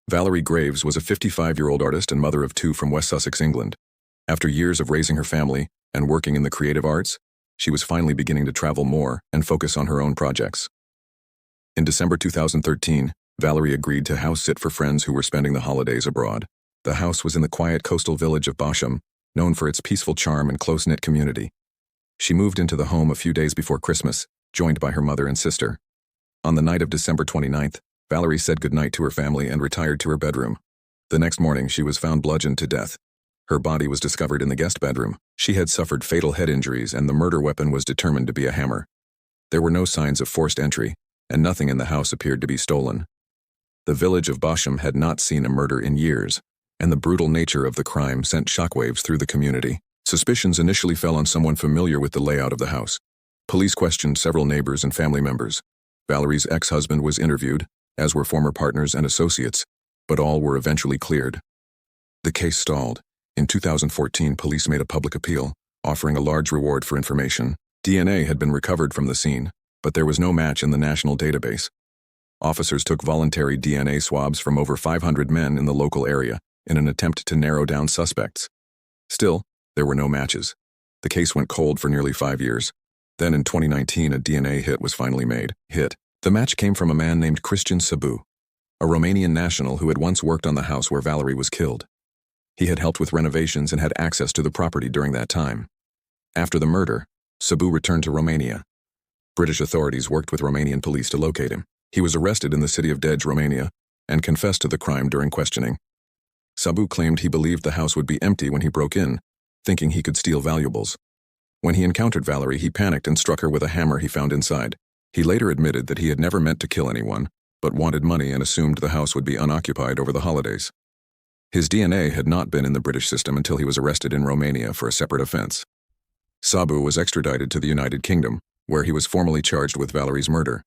Valerie Graves was a 55-year-old artist and mother of two from West Sussex, England. After years of raising her family and working in the creative arts, she was finally beginning to travel more and focus on her own projects. In December 2013, Valerie agreed to house-sit for friends who were spending the holidays abroad. The house was in the quiet coastal village of Bosham, known for its peaceful charm and close-knit community. She moved into the home a few days before Christmas, joined by her mother and sister. On the night of December 29th, Valerie said goodnight to her family and retired to her bedroom. The next morning, she was found bludgeoned to death. Her body was discovered in the guest bedroom. She had suffered fatal head injuries, and the murder weapon was determined to be a hammer. There were no signs of forced entry, and nothing in the house appeared to be stolen. The village of Bosham had not seen a murder in years, and the brutal nature of the crime sent shockwaves through the community. Suspicions initially fell on someone familiar with the layout of the house. Police questioned several neighbors and family members. Valerie's ex-husband was interviewed, as were former partners and associates, but all were eventually cleared. The case stalled. In 2014, police made a public appeal, offering a large reward for information. DNA had been recovered from the scene, but there was no match in the national database. Officers took voluntary DNA swabs from over 500 men in the local area in an attempt to narrow down suspects. Still, there were no matches. The case went cold for nearly 5 years. Then in 2019, a DNA hit was finally made. The match came from a man named Cristian Sabu, a Romanian national who had once worked on the house where Valerie was killed. He had helped with renovations and had access to the property during that time. After the murder, Sabu returned to Romania. British authorities worked with Romanian police to locate him. He was arrested in the city of Dej, Romania, and confessed to the crime during questioning. Sabu claimed he believed the house would be empty when he broke in, thinking he could steal valuables. When he encountered Valerie, he panicked and struck her with a hammer he found inside. He later admitted that he had never meant to kill anyone, but wanted money and assumed the house would be unoccupied over the holidays. His DNA had not been in the British system until he was arrested in Romania for a separate offense. Sabu was extradited to the United Kingdom, where he was formally charged with Valerie's murder.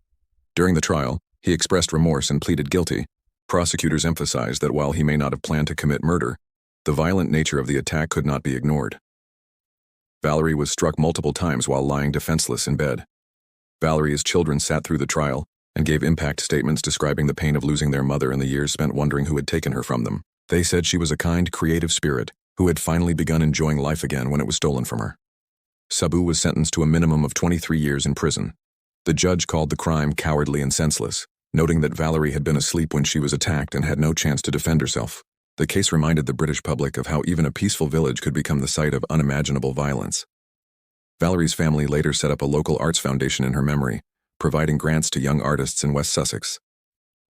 During the trial, he expressed remorse and pleaded guilty. Prosecutors emphasized that while he may not have planned to commit murder, the violent nature of the attack could not be ignored. Valerie was struck multiple times while lying defenseless in bed. Valerie's children sat through the trial and gave impact statements describing the pain of losing their mother and the years spent wondering who had taken her from them. They said she was a kind, creative spirit who had finally begun enjoying life again when it was stolen from her. Sabu was sentenced to a minimum of 23 years in prison. The judge called the crime cowardly and senseless, noting that Valerie had been asleep when she was attacked and had no chance to defend herself. The case reminded the British public of how even a peaceful village could become the site of unimaginable violence. Valerie's family later set up a local arts foundation in her memory, providing grants to young artists in West Sussex.